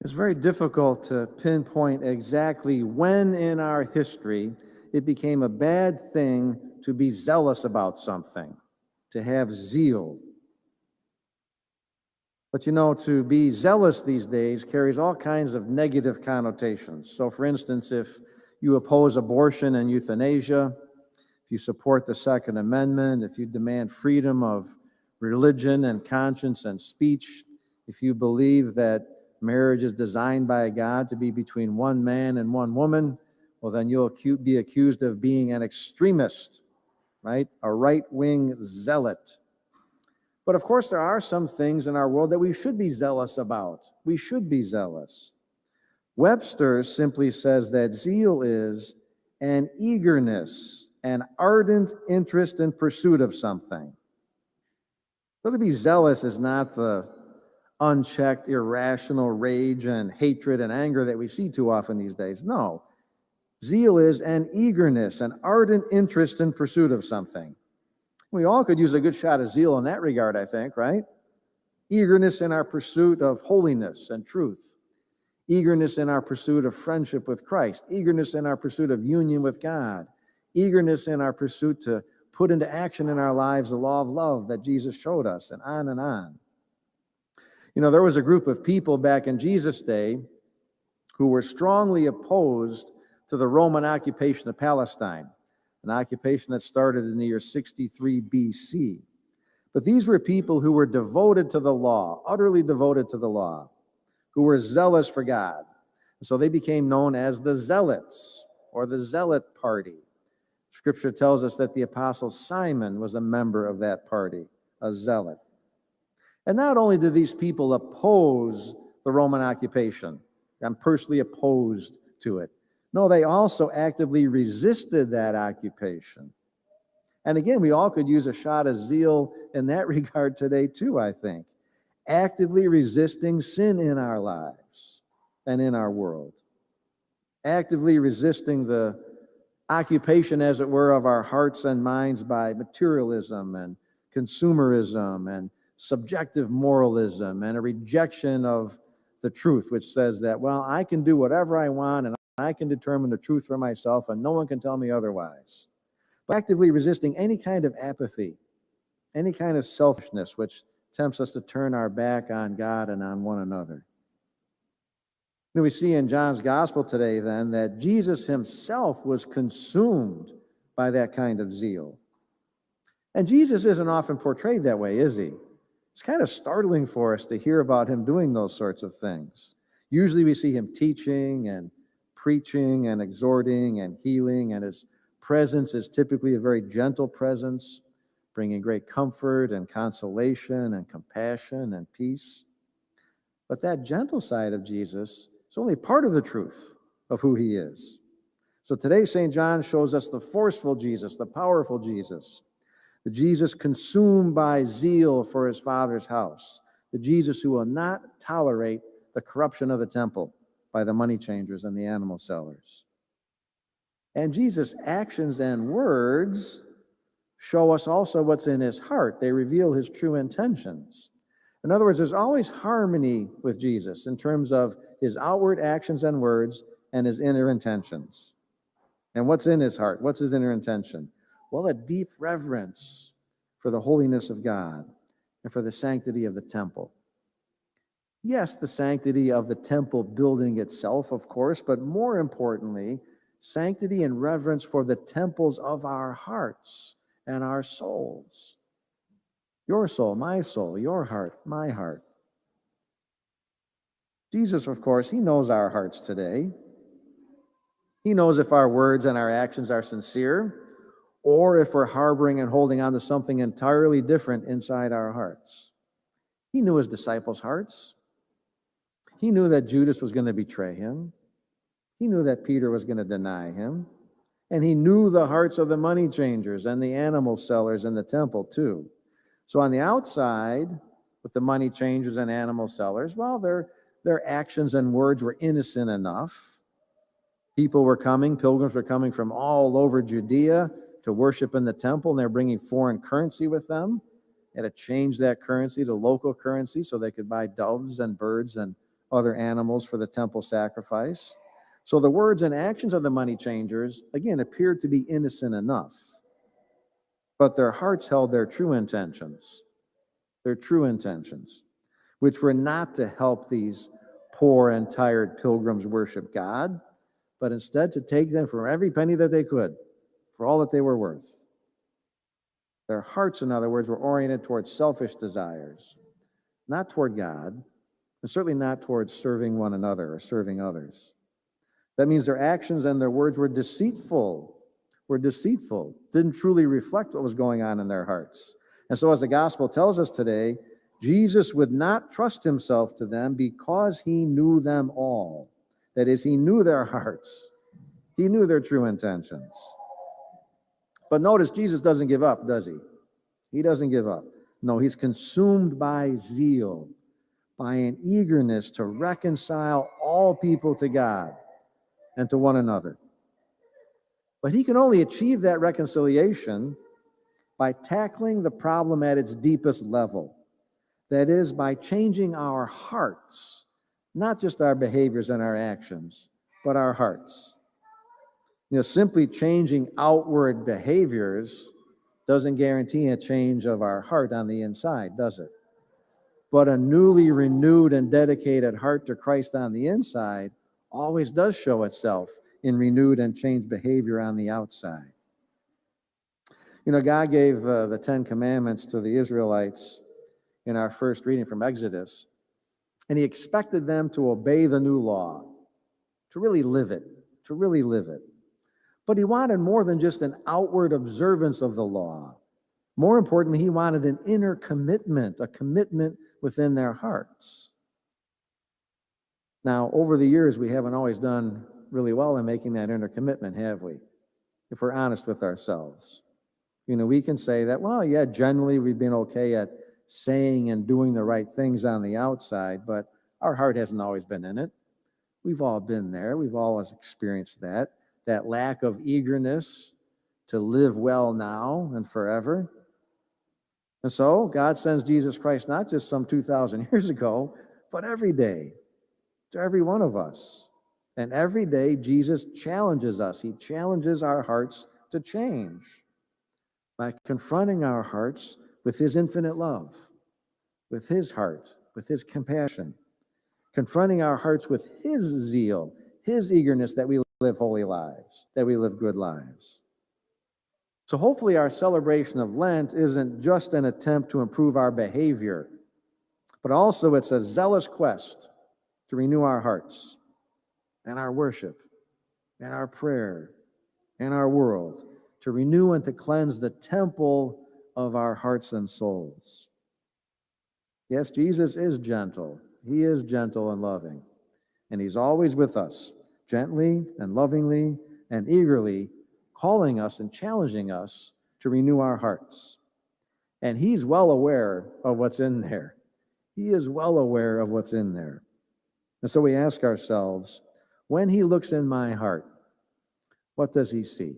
It's very difficult to pinpoint exactly when in our history it became a bad thing to be zealous about something, to have zeal. But to be zealous these days carries all kinds of negative connotations. So, for instance, if you oppose abortion and euthanasia, if you support the Second Amendment, if you demand freedom of religion and conscience and speech, if you believe that marriage is designed by God to be between one man and one woman, well, then you'll be accused of being an extremist, right? A right-wing zealot. But of course, there are some things in our world that we should be zealous about. We should be zealous. Webster simply says that zeal is an eagerness, an ardent interest in pursuit of something. So to be zealous is not the unchecked, irrational rage and hatred and anger that we see too often these days. No. Zeal is an eagerness, an ardent interest in pursuit of something. We all could use a good shot of zeal in that regard, I think, right? Eagerness in our pursuit of holiness and truth. Eagerness in our pursuit of friendship with Christ. Eagerness in our pursuit of union with God. Eagerness in our pursuit to put into action in our lives the law of love that Jesus showed us, and on and on. There was a group of people back in Jesus' day who were strongly opposed to the Roman occupation of Palestine, an occupation that started in the year 63 BC. But these were people who were devoted to the law, utterly devoted to the law, who were zealous for God. So they became known as the Zealots, or the Zealot Party. Scripture tells us that the Apostle Simon was a member of that party, a zealot. And not only did these people oppose the Roman occupation, I'm personally opposed to it. No, they also actively resisted that occupation. And again, we all could use a shot of zeal in that regard today too, I think. Actively resisting sin in our lives and in our world. Actively resisting the occupation, as it were, of our hearts and minds by materialism and consumerism and subjective moralism and a rejection of the truth, which says that, well, I can do whatever I want and I can determine the truth for myself and no one can tell me otherwise. But actively resisting any kind of apathy, any kind of selfishness, which tempts us to turn our back on God and on one another. We see in John's gospel today, then, that Jesus himself was consumed by that kind of zeal. And Jesus isn't often portrayed that way, is he? It's kind of startling for us to hear about him doing those sorts of things. Usually we see him teaching and preaching and exhorting and healing, and his presence is typically a very gentle presence, bringing great comfort and consolation and compassion and peace. But that gentle side of Jesus is only part of the truth of who he is. So today, St. John shows us the forceful Jesus, the powerful Jesus, the Jesus consumed by zeal for his Father's house, the Jesus who will not tolerate the corruption of the temple by the money changers and the animal sellers. And Jesus' actions and words show us also what's in his heart. They reveal his true intentions. In other words, there's always harmony with Jesus in terms of his outward actions and words and his inner intentions. And what's in his heart? What's his inner intention? Well, a deep reverence for the holiness of God and for the sanctity of the temple. Yes, the sanctity of the temple building itself, of course, but more importantly, sanctity and reverence for the temples of our hearts and our souls. Your soul, my soul, your heart, my heart. Jesus, of course, he knows our hearts today. He knows if our words and our actions are sincere, or if we're harboring and holding on to something entirely different inside our hearts. He knew his disciples' hearts. He knew that Judas was going to betray him. He knew that Peter was going to deny him. And he knew the hearts of the money changers and the animal sellers in the temple too. So on the outside, with the money changers and animal sellers, well, their actions and words were innocent enough. People were coming, pilgrims were coming from all over Judea to worship in the temple, and they're bringing foreign currency with them. They had to change that currency to local currency so they could buy doves and birds and other animals for the temple sacrifice. So the words and actions of the money changers, again, appeared to be innocent enough. But their hearts held their true intentions, which were not to help these poor and tired pilgrims worship God, but instead to take them for every penny that they could, for all that they were worth. Their hearts, in other words, were oriented towards selfish desires, not toward God, and certainly not towards serving one another or serving others. That means their actions and their words were deceitful, didn't truly reflect what was going on in their hearts. And so as the gospel tells us today, Jesus would not trust himself to them because he knew them all. That is, he knew their hearts. He knew their true intentions. But notice, Jesus doesn't give up, does he? He doesn't give up. No, he's consumed by zeal, by an eagerness to reconcile all people to God and to one another. But he can only achieve that reconciliation by tackling the problem at its deepest level. That is, by changing our hearts, not just our behaviors and our actions, but our hearts. Simply changing outward behaviors doesn't guarantee a change of our heart on the inside, does it? But a newly renewed and dedicated heart to Christ on the inside always does show itself in renewed and changed behavior on the outside. God gave the 10 Commandments to the Israelites in our first reading from Exodus, and he expected them to obey the new law, to really live it. But he wanted more than just an outward observance of the law. More importantly, he wanted an inner commitment, a commitment within their hearts. Now, over the years, we haven't always done really well in making that inner commitment, have we? If we're honest with ourselves. We can say that, well, yeah, generally we've been okay at saying and doing the right things on the outside, but our heart hasn't always been in it. We've all been there. We've always experienced that lack of eagerness to live well now and forever. And so God sends Jesus Christ not just some 2,000 years ago, but every day to every one of us. And every day Jesus challenges us. He challenges our hearts to change by confronting our hearts with his infinite love, with his heart, with his compassion, confronting our hearts with his zeal, his eagerness that we live holy lives, that we live good lives. So hopefully our celebration of Lent isn't just an attempt to improve our behavior, but also it's a zealous quest to renew our hearts and our worship and our prayer and our world, to renew and to cleanse the temple of our hearts and souls. Yes, Jesus is gentle. He is gentle and loving, and he's always with us, gently and lovingly and eagerly calling us and challenging us to renew our hearts. And he's well aware of what's in there. He is well aware of what's in there. And so we ask ourselves, when he looks in my heart, what does he see?